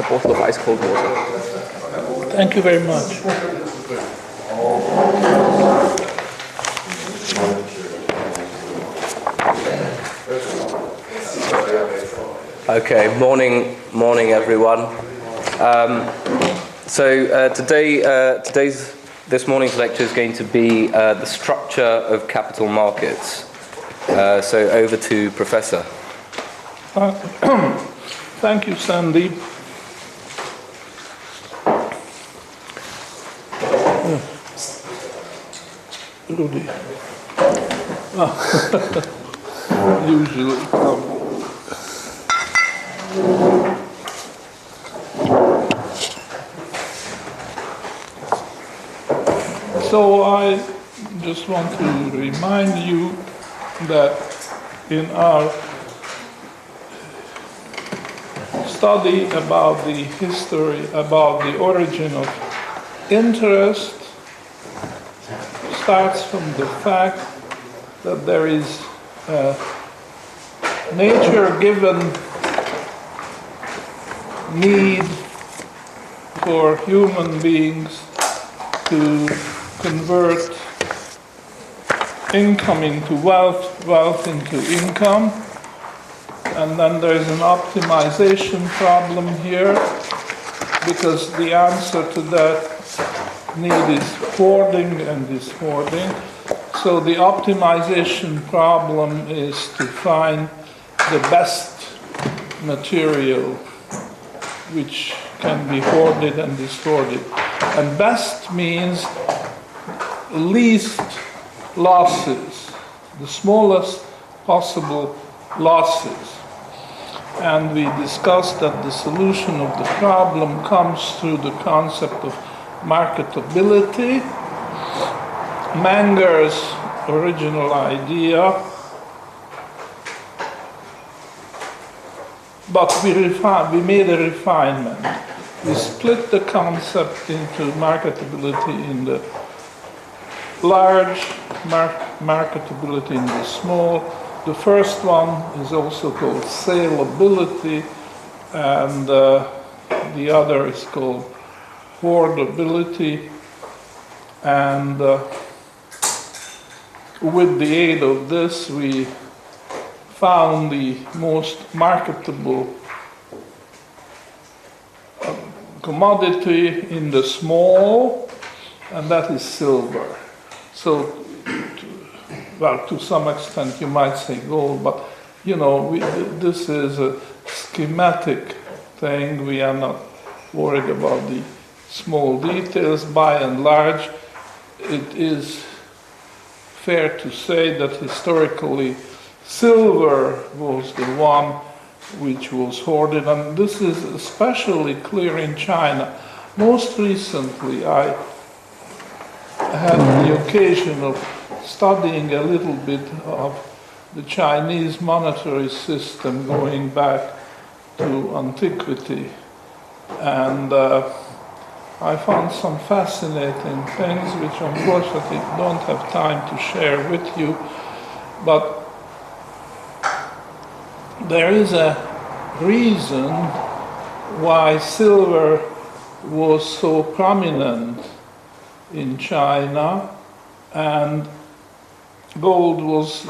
bottle of ice cold water. Thank you very much. Okay, morning everyone. This morning's lecture is going to be the structure of capital markets. So over to Professor. Thank you, Sandy. Rudy. Usually. So I just want to remind you that in our study about the history, about the origin of interest, starts from the fact that there is a nature-given need for human beings to convert income into wealth, wealth into income, and then there's an optimization problem here, because the answer to that need is hoarding and is hoarding. So the optimization problem is to find the best material which can be hoarded and is hoarded. And best means least losses, the smallest possible losses. And we discussed that the solution of the problem comes through the concept of marketability, Manger's original idea, but we made a refinement. We split the concept into marketability in the large, marketability in the small. The first one is also called saleability, and the other is called hoardability. And with the aid of this, we found the most marketable commodity in the small, and that is silver. So, to some extent you might say gold, but this is a schematic thing. We are not worried about the small details. By and large, it is fair to say that historically silver was the one which was hoarded, and this is especially clear in China. Most recently, I had the occasion of studying a little bit of the Chinese monetary system going back to antiquity, and I found some fascinating things which unfortunately don't have time to share with you, but there is a reason why silver was so prominent in China and gold was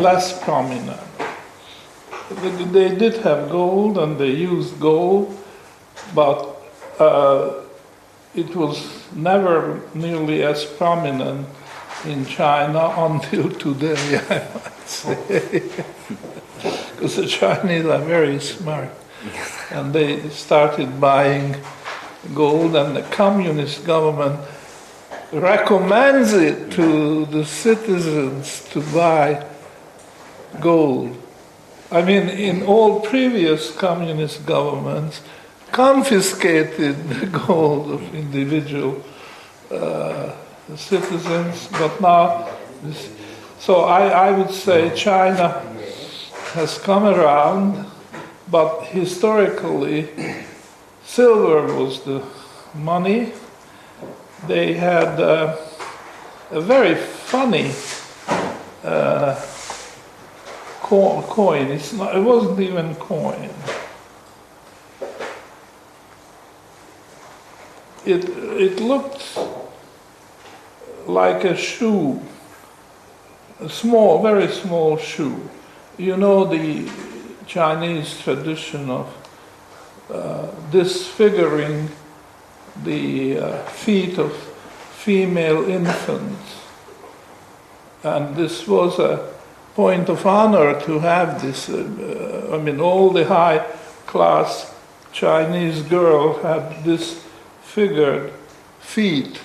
less prominent. They did have gold and they used gold, but it was never nearly as prominent in China until today, I might say. Because the Chinese are very smart. And they started buying gold, and the communist government recommends it to the citizens to buy gold. I mean, in all previous communist governments, confiscated the gold of individual citizens, but now, so I would say China has come around, but historically, silver was the money. They had a very funny coin. It wasn't even coin. it looked like a shoe, a small, very small shoe. You know the Chinese tradition of disfiguring the feet of female infants. And this was a point of honor to have this. All the high-class Chinese girls had disfigured feet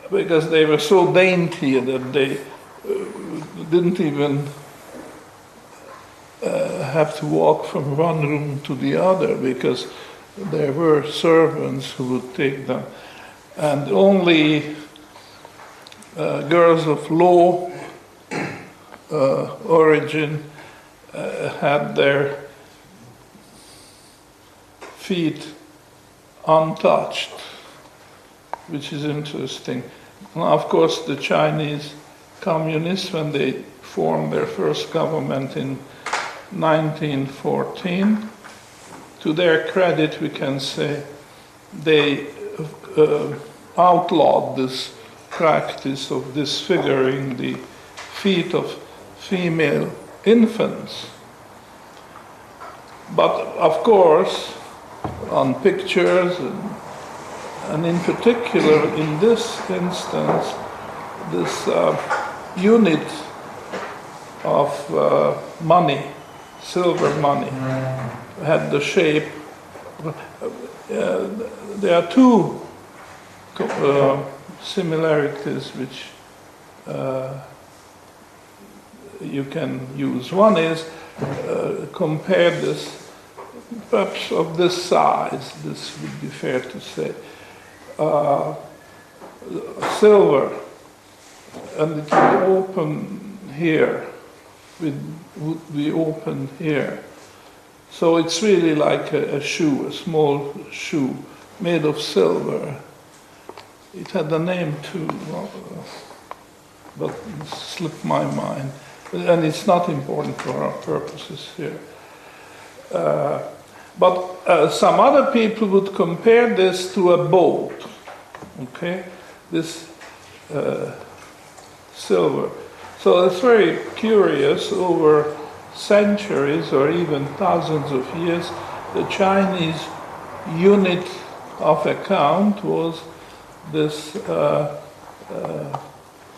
because they were so dainty that they didn't even have to walk from one room to the other because there were servants who would take them. And only girls of low origin had their feet untouched, which is interesting. Now, of course, the Chinese communists, when they formed their first government in 1914, to their credit, we can say, they outlawed this practice of disfiguring the feet of female infants. But of course, on pictures, and in particular in this instance, this unit of money, silver money, had the shape. There are two similarities which you can use. One is compare this, perhaps of this size, this would be fair to say, silver, and it would open here, it would be open here. So it's really like a shoe, a small shoe made of silver. It had a name too, but it slipped my mind. And it's not important for our purposes here. But some other people would compare this to a boat, okay? This silver. So it's very curious, over centuries or even thousands of years, the Chinese unit of account was this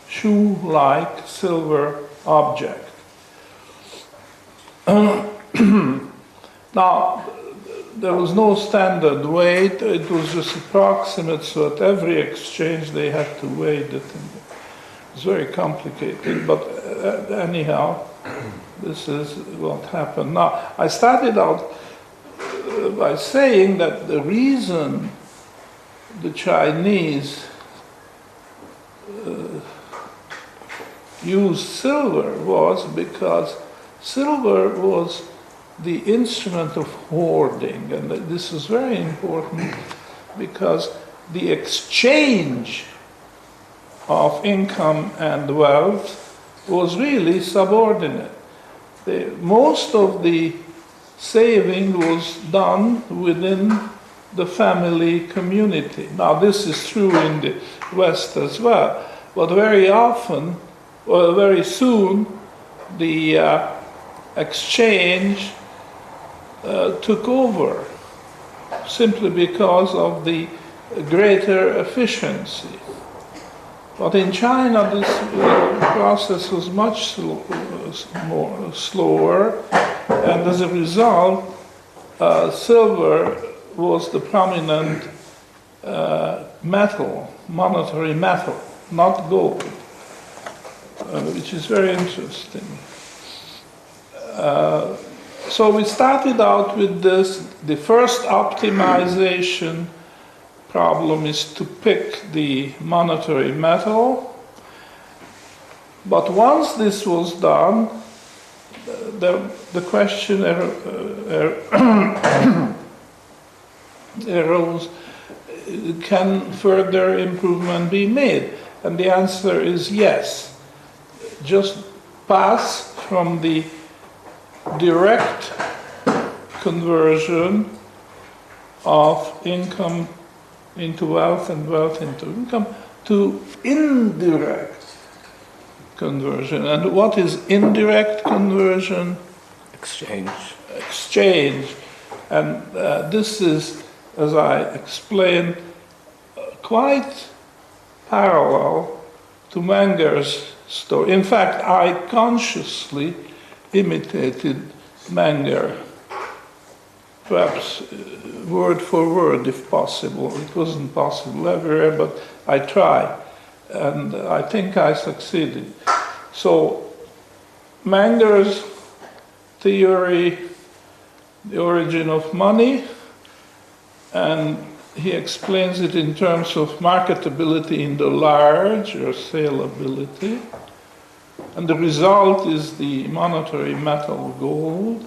shoe-like silver object. Now, there was no standard weight, it was just approximate, so at every exchange they had to weigh it. It's very complicated, but anyhow, this is what happened. Now, I started out by saying that the reason the Chinese used silver was because silver was the instrument of hoarding, and this is very important because the exchange of income and wealth was really subordinate. Most of the saving was done within the family community. Now, this is true in the West as well, but very often, or very soon, the exchange took over simply because of the greater efficiency. But in China, this process was much slower, and as a result, silver was the prominent metal, monetary metal, not gold, which is very interesting. So we started out with this. The first optimization problem is to pick the monetary metal. But once this was done, the question arose, can further improvement be made? And the answer is yes. Just pass from the direct conversion of income into wealth and wealth into income to indirect conversion. And what is indirect conversion? Exchange. Exchange. And this is, as I explained, quite parallel to Menger's story. In fact, I consciously imitated Menger, perhaps word for word if possible. It wasn't possible everywhere, but I tried, and I think I succeeded. So Menger's theory, the origin of money, and he explains it in terms of marketability in the large, or saleability, and the result is the monetary metal gold.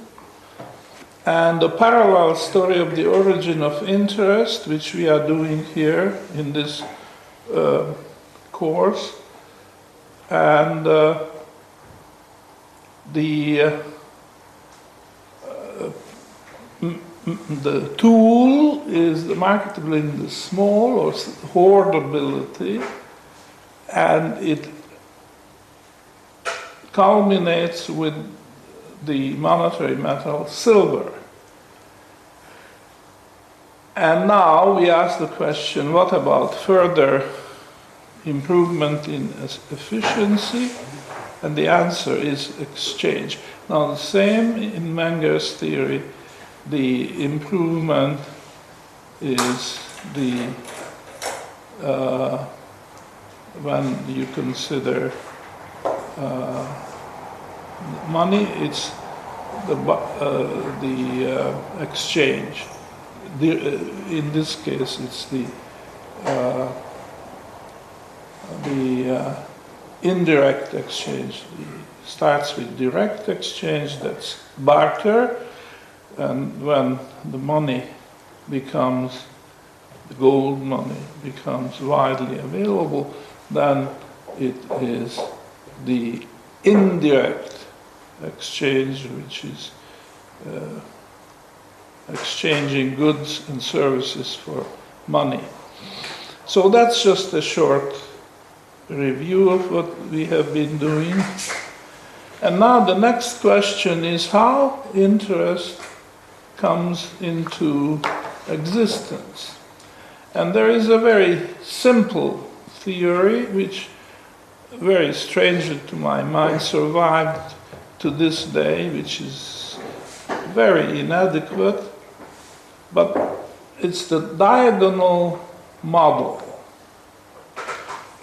And the parallel story of the origin of interest, which we are doing here in this course, and the tool is the marketability in the small, or hoardability, and it culminates with the monetary metal silver. And now we ask the question, what about further improvement in efficiency? And the answer is exchange. Now the same in Menger's theory, the improvement is the when you consider money, it's the exchange. In this case, it's the indirect exchange. It starts with direct exchange, that's barter, and when the money becomes, the gold money becomes widely available, then it is the indirect exchange, which is exchanging goods and services for money. So that's just a short review of what we have been doing. And now the next question is how interest comes into existence. And there is a very simple theory which, very strangely to my mind, survived to this day, which is very inadequate, but it's the diagonal model.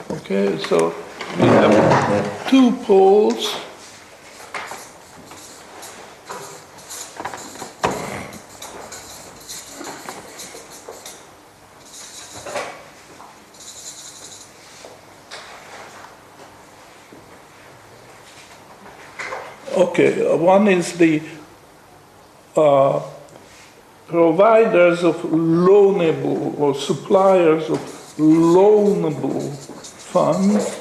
Okay, so we have two poles. Okay, one is the providers of loanable or suppliers of loanable funds,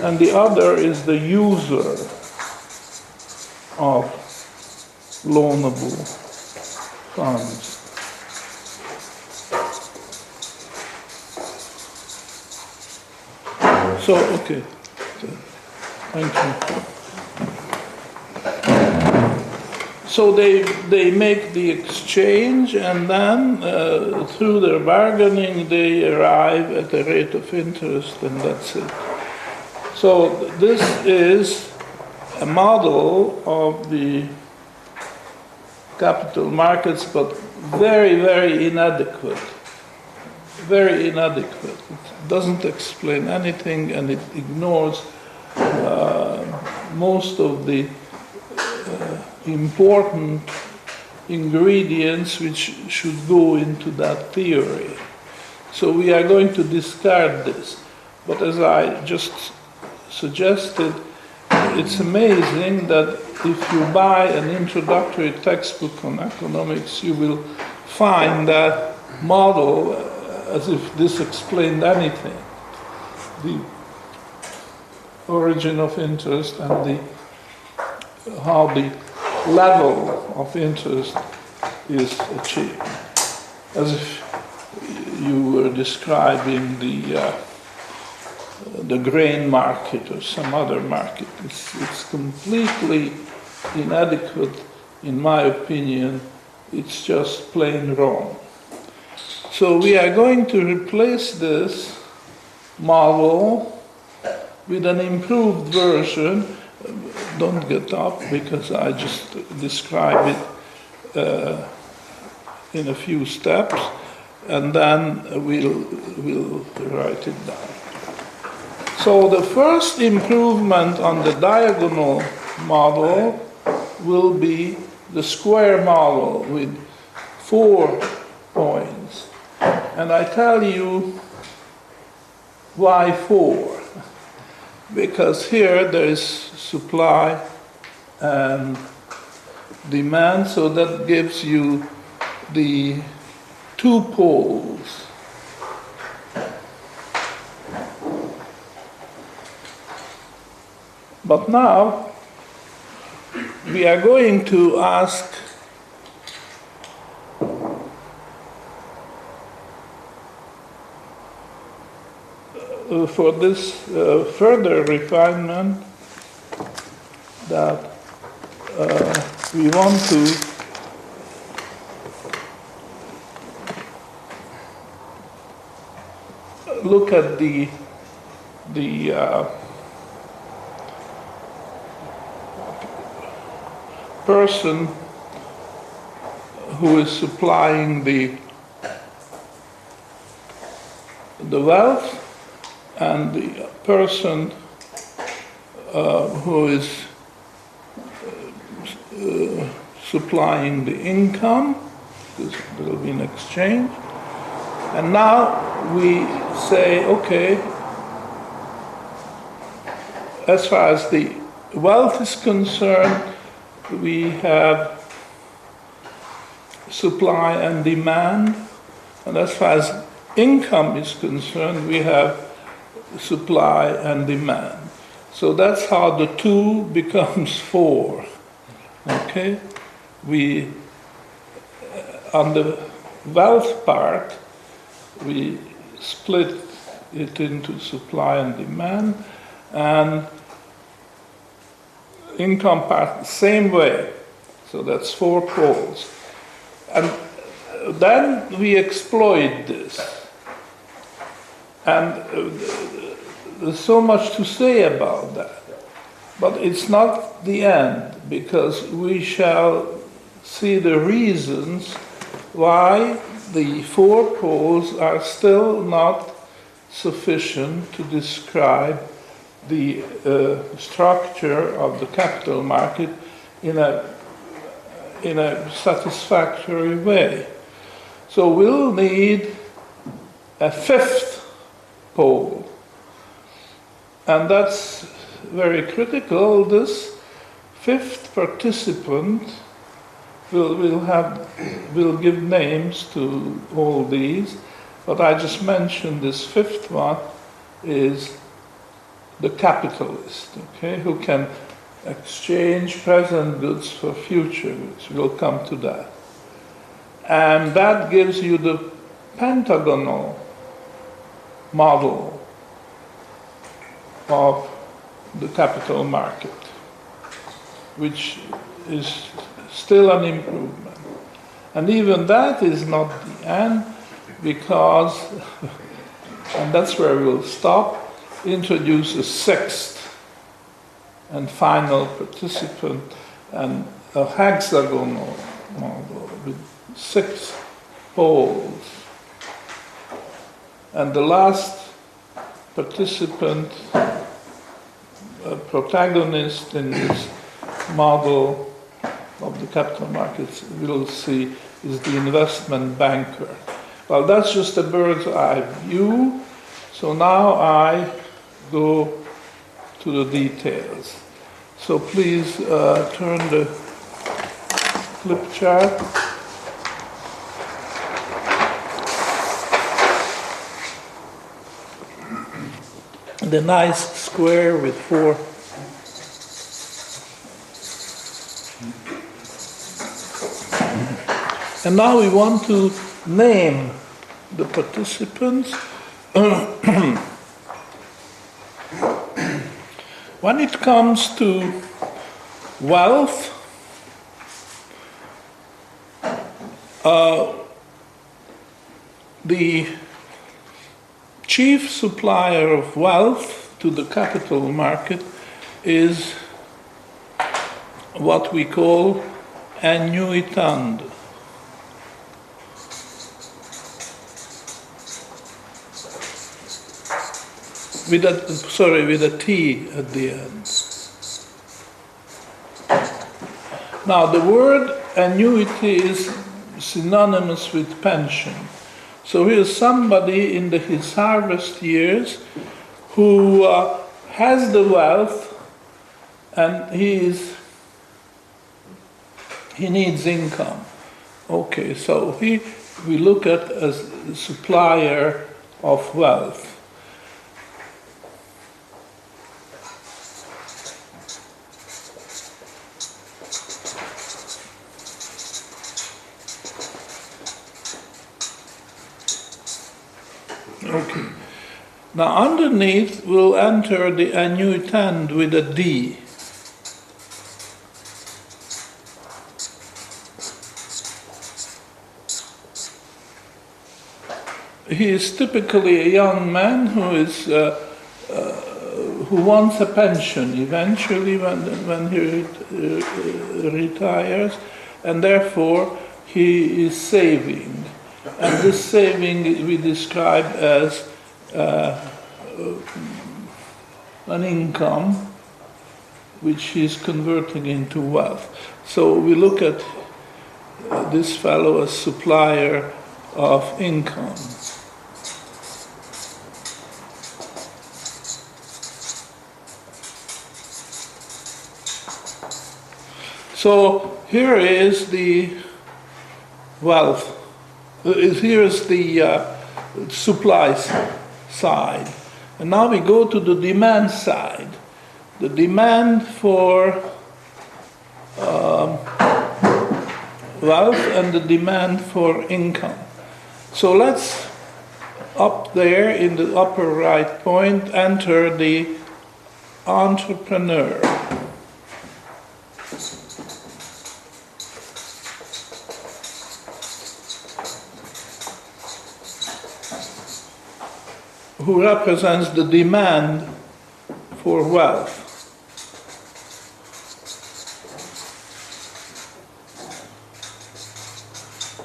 and the other is the user of loanable funds. So, okay, thank you. So they make the exchange, and then through their bargaining they arrive at a rate of interest, and that's it. So this is a model of the capital markets, but very, very inadequate. Very inadequate. It doesn't explain anything, and it ignores most of the important ingredients which should go into that theory. So we are going to discard this. But as I just suggested, it's amazing that if you buy an introductory textbook on economics, you will find that model as if this explained anything. The origin of interest and how the level of interest is achieved. As if you were describing the grain market or some other market. It's completely inadequate, in my opinion. It's just plain wrong. So we are going to replace this model with an improved version. Don't get up because I just describe it in a few steps, and then we'll write it down. So the first improvement on the diagonal model will be the square model with 4 points. And I tell you why 4. Because here there is supply and demand, so that gives you the 2 poles. But now we are going to ask for this further refinement that we want to look at the person who is supplying the wealth and the person who is supplying the income, because there will be an exchange. And now we say, okay, as far as the wealth is concerned, we have supply and demand, and as far as income is concerned, we have supply and demand. So that's how the 2 becomes 4. Okay? We, on the wealth part, we split it into supply and demand, and income part the same way. So that's 4 poles. And then we exploit this. And there's so much to say about that. But it's not the end, because we shall see the reasons why the 4 poles are still not sufficient to describe the structure of the capital market in a satisfactory way. So we'll need a 5th pole, and that's very critical. This 5th participant will give names to all these, but I just mentioned this 5th one is the capitalist, okay, who can exchange present goods for future goods. We'll come to that. And that gives you the Pentagonal model of the capital market, which is still an improvement. And even that is not the end, because, and that's where we'll stop, introduce a 6th and final participant, and a hexagonal model with 6 poles. And the last participant, protagonist in this model of the capital markets, we'll see, is the investment banker. Well, that's just a bird's eye view. So now I go to the details. So please turn the flip chart. The nice square with 4 And now we want to name the participants. When it comes to wealth, the chief supplier of wealth to the capital market is what we call annuitant. With a T at the end. Now the word annuity is synonymous with pension. So here's somebody in his harvest years who has the wealth and he needs income. Okay, so we look at as a supplier of wealth. Okay. Now underneath will enter the annuitant with a D. He is typically a young man who wants a pension eventually when he retires, and therefore he is saving. And this saving we describe as an income which he's converting into wealth. So we look at this fellow as supplier of income. So here is the wealth. Here is the supply side. And now we go to the demand side. The demand for wealth and the demand for income. So let's, up there in the upper right point, enter the entrepreneur. Who represents the demand for wealth.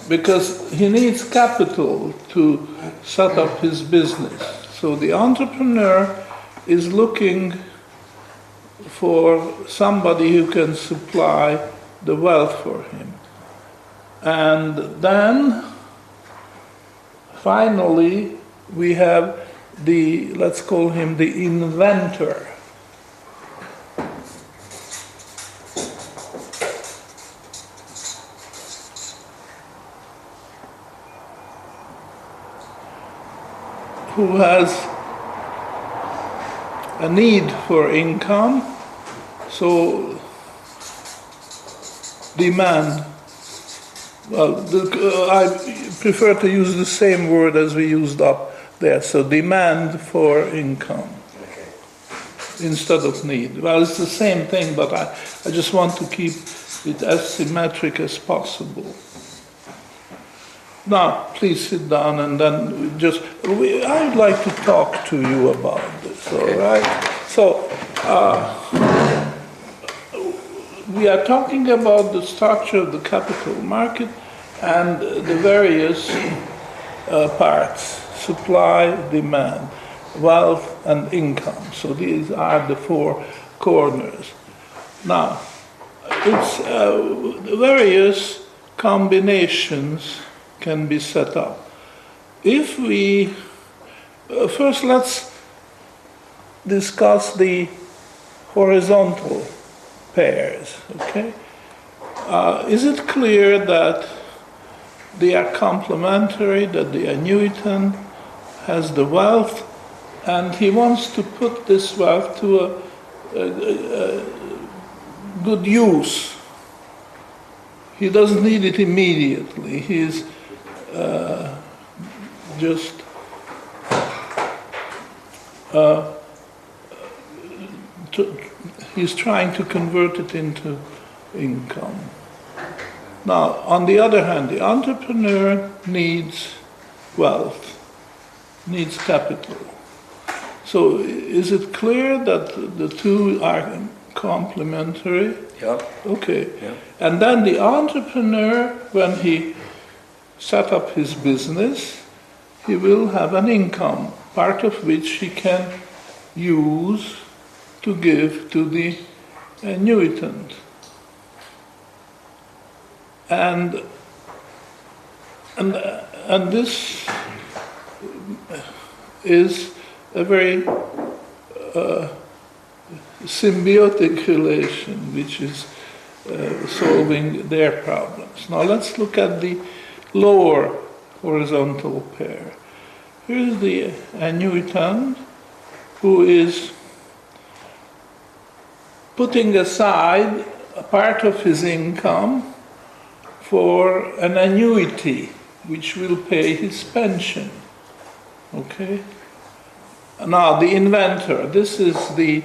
Because he needs capital to set up his business. So the entrepreneur is looking for somebody who can supply the wealth for him. And then, finally, we have let's call him the inventor. Who has a need for income, so demand. Well, I prefer to use the same word as we used up there, so demand for income instead of need. Well, it's the same thing, but I just want to keep it as symmetric as possible. Now, please sit down and then I'd like to talk to you about this, all right? So, we are talking about the structure of the capital market and the various parts: supply, demand, wealth, and income. So these are the four corners. Now, it's various combinations can be set up. If we first, let's discuss the horizontal pairs. Okay, is it clear that they are complementary? That the annuitant has the wealth, and he wants to put this wealth to a good use. he doesn't need it immediately. He's just he's trying to convert it into income. Now, on the other hand, the entrepreneur needs wealth, needs capital. So is it clear that the two are complementary? Yeah. Okay. Yeah. And then the entrepreneur, when he set up his business, he will have an income, part of which he can use to give to the annuitant. And this is a very symbiotic relation which is solving their problems. Now let's look at the lower horizontal pair. Here's the annuitant who is putting aside a part of his income for an annuity which will pay his pension. Okay? Now the inventor, this is the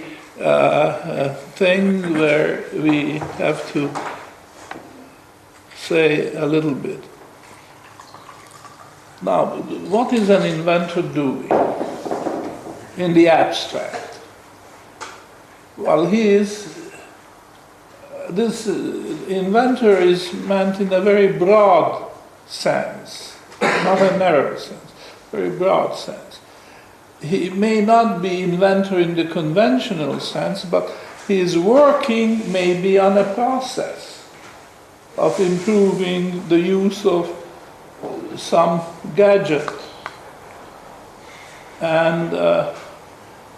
thing where we have to say a little bit. Now, what is an inventor doing in the abstract? Well, this inventor is meant in a very broad sense, not a narrow sense, very broad sense. He may not be inventor in the conventional sense, but he is working maybe on a process of improving the use of some gadget. And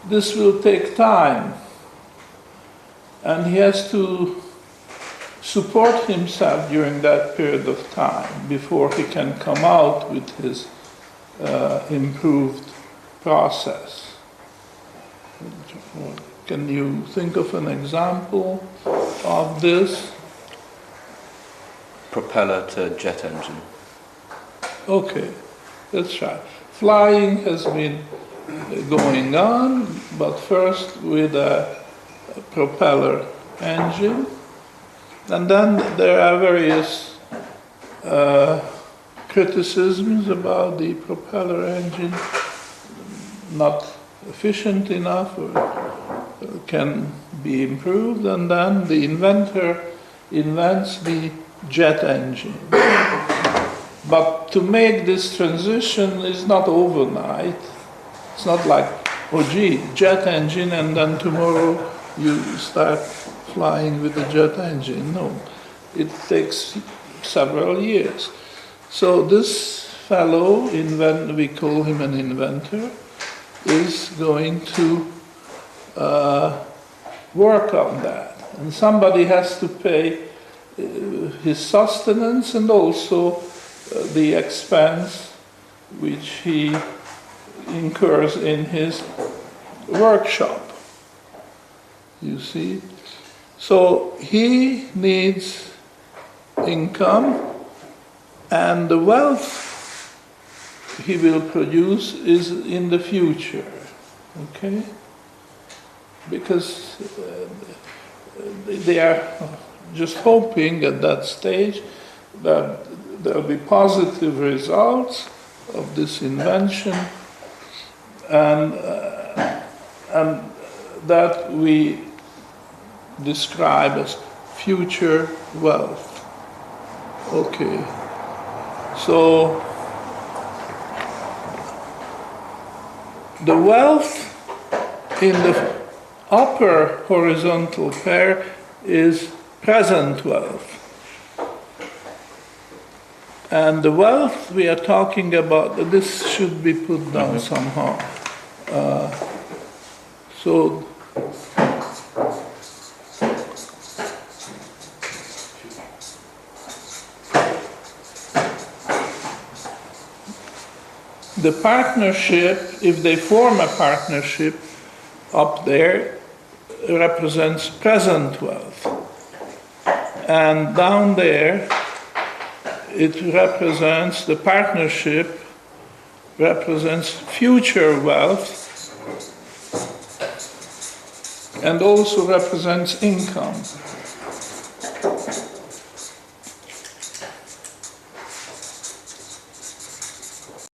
this will take time. And he has to support himself during that period of time before he can come out with his improved process. Can you think of an example of this? Propeller to jet engine. Okay, that's right. Flying has been going on, but first with a propeller engine. And then there are various criticisms about the propeller engine, not efficient enough or can be improved. And then the inventor invents the jet engine. But to make this transition is not overnight. It's not like, oh gee, jet engine, and then tomorrow you start flying with a jet engine. No, it takes several years. So this fellow, we call him an inventor, is going to work on that. And somebody has to pay his sustenance and also the expense which he incurs in his workshop. You see? So he needs income, and the wealth he will produce is in the future. Okay? Because they are just hoping at that stage that there will be positive results of this invention, and that we describe as future wealth. Okay, so the wealth in the upper horizontal pair is present wealth. And the wealth we are talking about, this should be put down somehow. So the partnership, if they form a partnership up there, represents present wealth. And down there it represents, the partnership represents future wealth and also represents income.